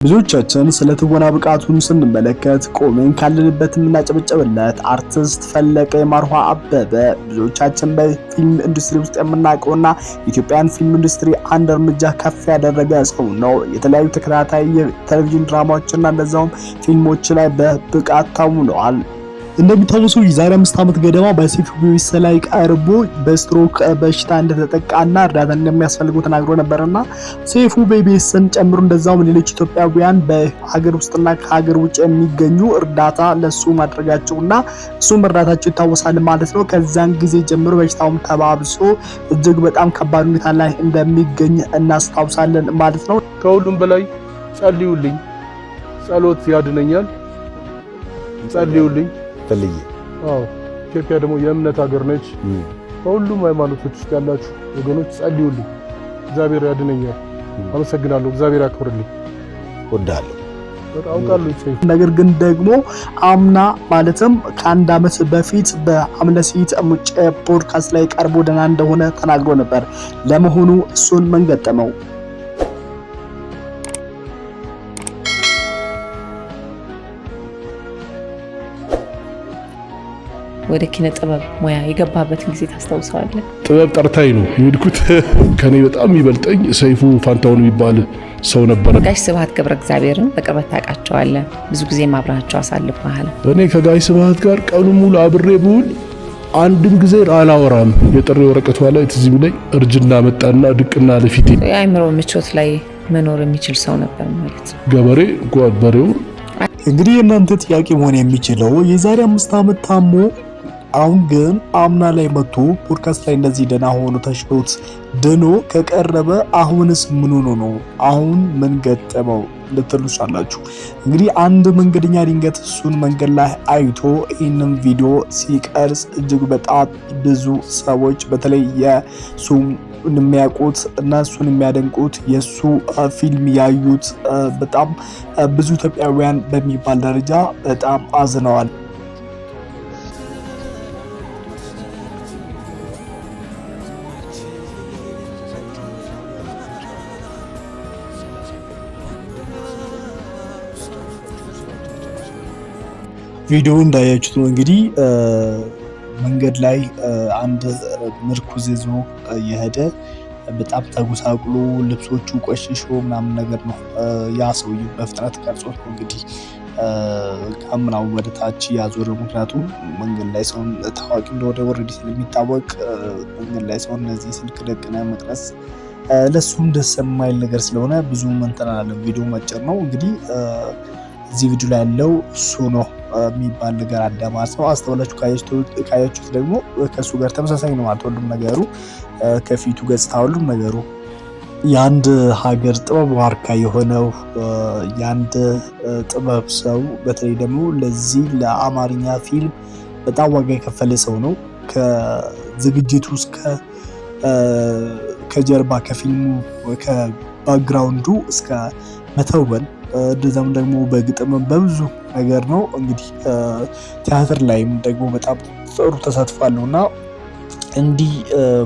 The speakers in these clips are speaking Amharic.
ብዙዎቻችን ስለ ትወና ብቃቱን ስንመለከት ቆመን ካለንበት የምናጨበጨብለት አርቲስት ፈለቀ የማርኋ አበበ ብዙዎቻችን በፊልም ኢንዱስትሪ ውስጥ የምናውቀውና የኢትዮጵያን ፊልም ኢንዱስትሪ አንድ እርምጃ ከፍ ያደረገ ሰው ነው። የተለያዩ ተከታታይ የቴሌቪዥን ድራማዎችና እንደዛውም ፊልሞች ላይ በብቃት ታውኗል። እንደሚታወሰው የዛሬ 5 ዓመት ገደማ በሰይፉ ቤቤሳ ላይ ቀርቦ በስትሮክ በሽታ እንደተጠቃና እርዳታ እንደሚያስፈልገው ተናግሮ ነበርና ሰይፉ ቤቤሳን ጨምሮ እንደዛውም ሌሎች ኢትዮጵያውያን በሀገር ውስጥና ከሀገር ውጭ የሚገኙ እርዳታ ለሱ ማድረጋቸውና እሱም እርዳታቸው ይታወሳል ማለት ነው። ከዛን ጊዜ ጀምሮ በሽታውም ተባብሶ እጅግ በጣም ከባድ ሁኔታ ላይ እንደሚገኝ እናስታውሳለን ማለት ነው። ከሁሉም በላይ ጸልዩልኝ፣ ጸሎት ያድነኛል። ጸልዩልኝ ፈልዬ ኢትዮጵያ ደግሞ የእምነት ሀገር ነች። በሁሉም ሃይማኖቶች ውስጥ ያላችሁ ወገኖች ጸልዩልኝ፣ እግዚአብሔር ያድነኛል። አመሰግናለሁ። እግዚአብሔር ያክብርልኝ። ወዳለሁ በጣም ቃሉ ነገር ግን ደግሞ አምና ማለትም ከአንድ ዓመት በፊት በአምለሲት ሙጬ ፖድካስት ላይ ቀርቦ ደህና እንደሆነ ተናግሮ ነበር። ለመሆኑ እሱን ምን ገጠመው? ወደ ኪነ ጥበብ ሙያ የገባበትን ጊዜ ታስታውሳለህ? ጥበብ ጠርታኝ ነው የሄድኩት። ከኔ በጣም ይበልጠኝ ሰይፉ ፋንታውን የሚባል ሰው ነበር። ጋሽ ስብሐት ገብረ እግዚአብሔርን በቅርበት ታውቃቸዋለህ? ብዙ ጊዜ አብረሃቸው አሳልፈሃል። እኔ ከጋሽ ስብሐት ጋር ቀኑን ሙሉ አብሬ ብውል አንድም ጊዜ አላወራም። የጥሪ ወረቀቷ ላይ ትዝ የሚለኝ እርጅና መጣና ድቅና ለፊቴ። የአእምሮ ምቾት ላይ መኖር የሚችል ሰው ነበር ማለት ነው። ገበሬ ጓበሬው እንግዲህ የእናንተ ጥያቄ መሆን የሚችለው የዛሬ 5 ዓመት ታሞ አሁን ግን አምና ላይ መጥቶ ፖድካስት ላይ እንደዚህ ደህና ሆኖ ተሽሎት ድኖ ከቀረበ አሁንስ ምን ሆኖ ነው? አሁን ምን ገጠመው ልትሉሽ አላችሁ። እንግዲህ አንድ መንገደኛ ድንገት እሱን መንገድ ላይ አይቶ ይህንን ቪዲዮ ሲቀርጽ እጅግ በጣም ብዙ ሰዎች በተለይ የሱም የሚያውቁት እና እሱን የሚያደንቁት የሱ ፊልም ያዩት በጣም ብዙ ኢትዮጵያውያን በሚባል ደረጃ በጣም አዝነዋል። ቪዲዮ እንዳያችሁት ነው እንግዲህ መንገድ ላይ አንድ ምርኩዝ ይዞ የሄደ በጣም ተጎሳቁሎ ልብሶቹ ቆሽሾ ምናምን ነገር ነው ያ ሰውዬ በፍጥነት ቀርጾት ነው እንግዲህ ካሜራው ወደ ታች ያዞረው። ምክንያቱም መንገድ ላይ ሰውን ታዋቂ እንደሆነ ኦልሬዲ ስለሚታወቅ መንገድ ላይ ሰውን እነዚህ ስልክ ደቅነ መቅረጽ ለሱም ደስ የማይል ነገር ስለሆነ ብዙ እንትን አለ። ቪዲዮ መጨር ነው እንግዲህ እዚህ ቪዲዮ ላይ ያለው እሱ ነው የሚባል ነገር አዳማስ ነው። አስተውላችሁ ካያችሁት ደግሞ ከሱ ጋር ተመሳሳይ ነው ማለት ሁሉም ነገሩ፣ ከፊቱ ገጽታ ሁሉም ነገሩ የአንድ ሀገር ጥበብ ዋርካ የሆነው የአንድ ጥበብ ሰው በተለይ ደግሞ ለዚህ ለአማርኛ ፊልም በጣም ዋጋ የከፈለ ሰው ነው። ከዝግጅቱ እስከ ከጀርባ ከፊልሙ ከባክግራውንዱ እስከ መተወን እንደዛም ደግሞ በግጥም በብዙ ነገር ነው እንግዲህ ቲያትር ላይም ደግሞ በጣም ጥሩ ተሳትፏልና እንዲህ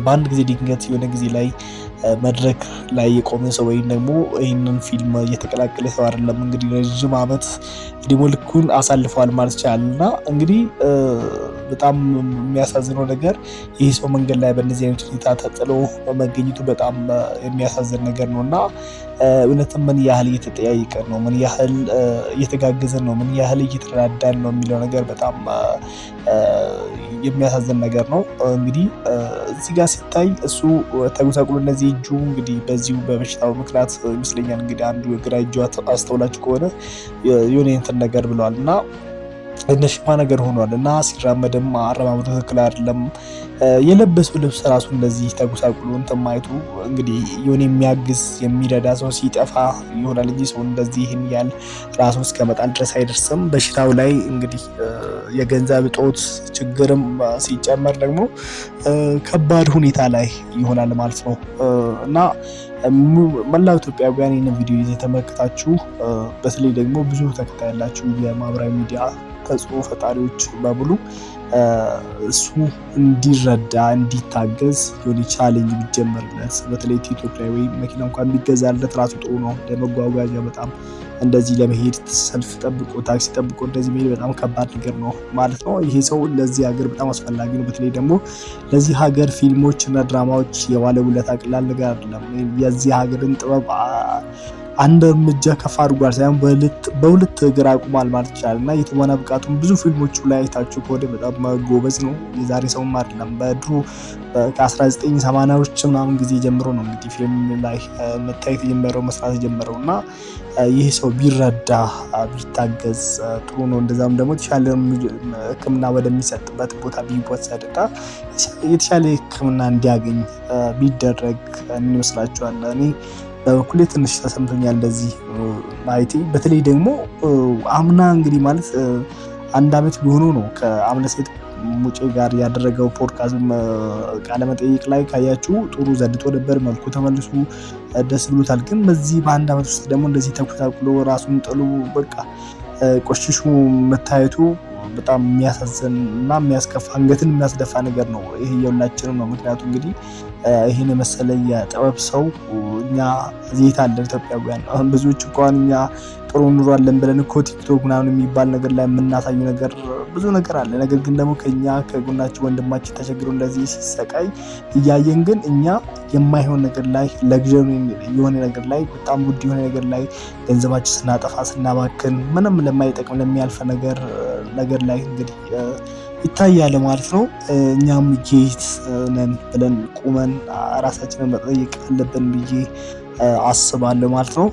በአንድ ጊዜ ድንገት የሆነ ጊዜ ላይ መድረክ ላይ የቆመ ሰው ወይም ደግሞ ይህንን ፊልም እየተቀላቀለ ሰው አይደለም። እንግዲህ ረጅም ዓመት እድሜ ልኩን አሳልፈዋል ማለት ይቻላልና እንግዲህ በጣም የሚያሳዝነው ነገር ይህ ሰው መንገድ ላይ በእነዚህ አይነት ሁኔታ ተጥሎ መገኘቱ በጣም የሚያሳዝን ነገር ነውና እውነትም ምን ያህል እየተጠያየቀን ነው፣ ምን ያህል እየተጋገዘን ነው፣ ምን ያህል እየተረዳዳን ነው የሚለው ነገር በጣም የሚያሳዝን ነገር ነው። እንግዲህ እዚህ ጋር ሲታይ እሱ ተጎሳቁሎ እነዚህ እጁ እንግዲህ በዚሁ በበሽታው ምክንያት ይመስለኛል እንግዲህ አንዱ የግራ እጁ አስተውላችሁ ከሆነ የሆነ እንትን ነገር ብለዋል እና እነሽማ ነገር ሆኗል እና ሲራመድም አረማመዱ ትክክል አይደለም። የለበሰው ልብስ ራሱ እንደዚህ ተጎሳቁሎ እንትን ማየቱ እንግዲህ የሆነ የሚያግዝ የሚረዳ ሰው ሲጠፋ ይሆናል እንጂ ሰው እንደዚህ ይህን ያህል ራሱ እስከ መጣል ድረስ አይደርስም። በሽታው ላይ እንግዲህ የገንዘብ እጦት ችግርም ሲጨመር ደግሞ ከባድ ሁኔታ ላይ ይሆናል ማለት ነው እና መላው ኢትዮጵያውያን ይህን ቪዲዮ የተመለከታችሁ በተለይ ደግሞ ብዙ ተከታይ ያላችሁ የማህበራዊ ሚዲያ ተጽዕኖ ፈጣሪዎች በሙሉ እሱ እንዲረዳ እንዲታገዝ የሆነ ቻሌንጅ ቢጀመርለት በተለይ ቲክቶክ ላይ ወይ መኪና እንኳን ቢገዛለት ራሱ ጥሩ ነው። ለመጓጓዣ በጣም እንደዚህ ለመሄድ ሰልፍ ጠብቆ ታክሲ ጠብቆ እንደዚህ መሄድ በጣም ከባድ ነገር ነው ማለት ነው። ይሄ ሰው ለዚህ ሀገር በጣም አስፈላጊ ነው። በተለይ ደግሞ ለዚህ ሀገር ፊልሞች እና ድራማዎች የዋለ ውለታ ቀላል ነገር አይደለም። የዚህ ሀገርን ጥበብ አንድ እርምጃ ከፍ አድርጓል ሳይሆን በሁለት እግር አቁሟል ማለት ይቻላል። እና የትወና ብቃቱን ብዙ ፊልሞቹ ላይ አይታችሁ ከሆነ በጣም ጎበዝ ነው። የዛሬ ሰውም አይደለም። በድሮ ከ1980ዎች ምናምን ጊዜ ጀምሮ ነው እንግዲህ ፊልም ላይ መታየት የጀመረው መስራት የጀመረው እና ይህ ሰው ቢረዳ ቢታገዝ ጥሩ ነው። እንደዛም ደግሞ የተሻለ ሕክምና ወደሚሰጥበት ቦታ ቢወሰድና የተሻለ ሕክምና እንዲያገኝ ቢደረግ ይመስላችኋል? እኔ በበኩሌ ትንሽ ተሰምቶኛል እንደዚህ ማለቴ። በተለይ ደግሞ አምና እንግዲህ ማለት አንድ አመት ቢሆነው ነው ከአምለሰት ሙጬ ጋር ያደረገው ፖድካስት ቃለመጠይቅ ላይ ካያችሁ ጥሩ ዘንጦ ነበር። መልኩ ተመልሶ ደስ ብሎታል። ግን በዚህ በአንድ አመት ውስጥ ደግሞ እንደዚህ ተኩሳኩሎ ራሱን ጥሎ በቃ ቆሽሹ መታየቱ በጣም የሚያሳዝን እና የሚያስከፋ አንገትን የሚያስደፋ ነገር ነው። ይሄ የሁላችንም ነው። ምክንያቱም እንግዲህ ይህን የመሰለ የጥበብ ሰው እኛ ዜታ አለን ኢትዮጵያውያን። አሁን ብዙዎች እንኳን እኛ ጥሩ ኑሮ አለን ብለን እኮ ቲክቶክ ምናምን የሚባል ነገር ላይ የምናሳዩ ነገር ብዙ ነገር አለ። ነገር ግን ደግሞ ከኛ ከጎናችን ወንድማችን ተቸግሮ እንደዚህ ሲሰቃይ እያየን ግን እኛ የማይሆን ነገር ላይ ለግዠሪ የሆነ ነገር ላይ በጣም ውድ የሆነ ነገር ላይ ገንዘባችን ስናጠፋ ስናባክን ምንም ለማይጠቅም ለሚያልፈ ነገር ላይ እንግዲህ ይታያል ማለት ነው። እኛም ጌት ነን ብለን ቁመን ራሳችንን መጠየቅ አለብን ብዬ አስባለሁ ማለት ነው።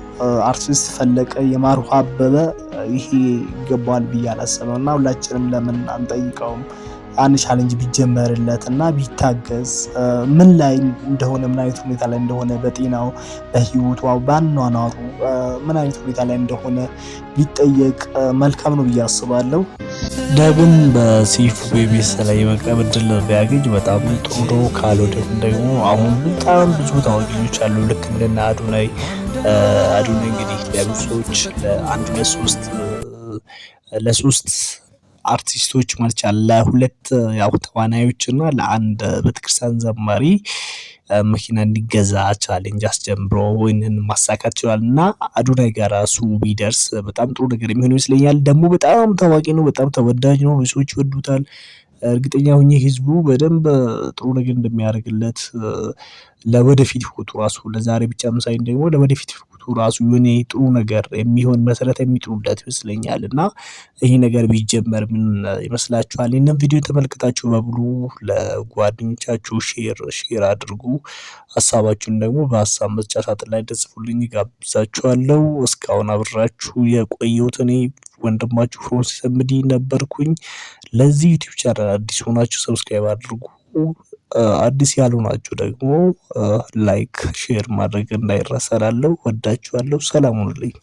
አርቲስት ፈለቀ የማሩሃ አበበ ይሄ ይገባዋል ብዬ አላሰብም እና ሁላችንም ለምን አንጠይቀውም? አንድ ቻሌንጅ ቢጀመርለት እና ቢታገዝ ምን ላይ እንደሆነ ምን አይነት ሁኔታ ላይ እንደሆነ በጤናው በህይወቱ በአኗኗሩ ምን አይነት ሁኔታ ላይ እንደሆነ ቢጠየቅ መልካም ነው ብዬ አስባለሁ። ዳግም በሰይፉ ኢቢኤስ ላይ የመቅረብ እድል ቢያገኝ በጣም ጥሩ ነው። ካልሆነም ደግሞ አሁን በጣም ብዙ ታዋቂዎች አሉ ልክ እንደነ አዶናይ እንግዲህ ለብዙ ሰዎች ለሶስት አርቲስቶች ማለት ይቻላል ለሁለት ተዋናዮች እና ለአንድ ቤተክርስቲያን ዘማሪ መኪና እንዲገዛ ቻሌንጅ አስጀምሮ ወይንን ማሳካት ይችላል እና አዶናይ ጋር ራሱ ቢደርስ በጣም ጥሩ ነገር የሚሆን ይመስለኛል። ደግሞ በጣም ታዋቂ ነው፣ በጣም ተወዳጅ ነው፣ ሰዎች ይወዱታል። እርግጠኛ ሆኜ ህዝቡ በደንብ ጥሩ ነገር እንደሚያደርግለት ለወደፊት ህይወቱ ራሱ ለዛሬ ብቻም ሳይሆን ደግሞ ለወደፊት ህይወቱ ራሱ የሆነ ጥሩ ነገር የሚሆን መሰረት የሚጥሉለት ይመስለኛል እና ይሄ ነገር ቢጀመር ምን ይመስላችኋል? ይህንን ቪዲዮ ተመልክታችሁ በሙሉ ለጓደኞቻችሁ ሼር አድርጉ። ሀሳባችሁን ደግሞ በሀሳብ መስጫ ሳጥን ላይ ተጽፉልኝ ጋብዛችኋለሁ። እስካሁን አብራችሁ የቆየሁት እኔ ወንድማችሁ ፍሮንሲስ ሰምዲ ነበርኩኝ። ለዚህ ዩቲዩብ ቻናል አዲስ ሆናችሁ ሰብስክራይብ አድርጉ። አዲስ ያልሆናችሁ ደግሞ ላይክ ሼር ማድረግ እንዳይረሳ እላለሁ። ወዳችኋለሁ። ሰላም ሁኑልኝ።